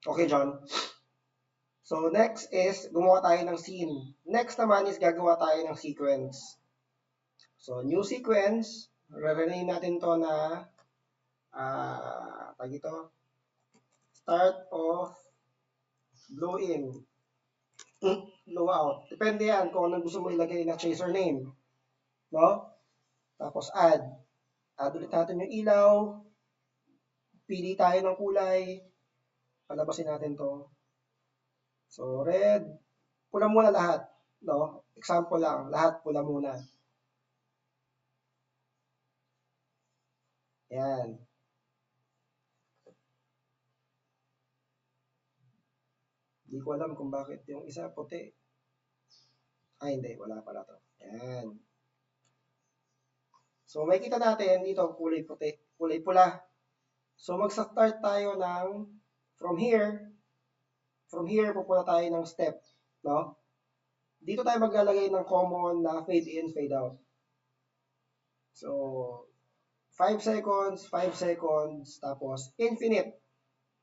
Okay, John. So, next is gumawa tayo ng scene. Next naman is gagawa tayo ng sequence. So, new sequence. Re-rename natin to na tag ito, start of blow in, blow out. Depende yan kung anong gusto mo ilagay na chaser name. No? Tapos add. Add ulit natin yung ilaw. Pili tayo ng kulay. Palabasin natin to. So, red. Pula muna lahat. No? Example lang. Lahat pula muna. Yan. Hindi ko alam kung bakit yung isa puti. Ay, hindi. Wala pala to. Yan. So, makikita natin dito kulay puti. Kulay pula. So, magsa-start tayo ng from here. From here, pupunta tayo ng step. No? Dito tayo maglalagay ng common na fade in, fade out. So, 5 seconds, 5 seconds, tapos infinite.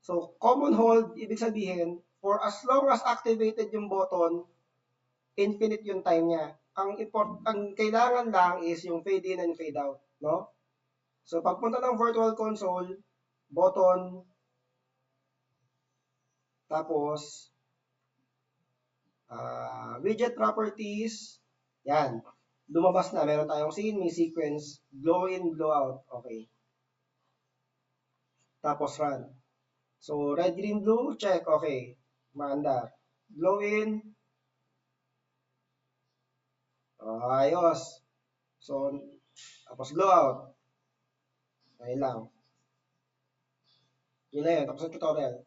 So, common hold, ibig sabihin, for as long as activated yung button, infinite yung time niya. Ang kailangan lang is yung fade in and fade out, no? So, pagpunta ng virtual console, button, tapos, widget properties, yan. Lumabas na, meron tayong scene, may sequence, blow in, blow out, okay. Tapos run. So, red, green, blue, check, okay. Maandar. Blow in, ayos. So, tapos blow out. Ayun lang. Yun na yun, tapos ang tutorial.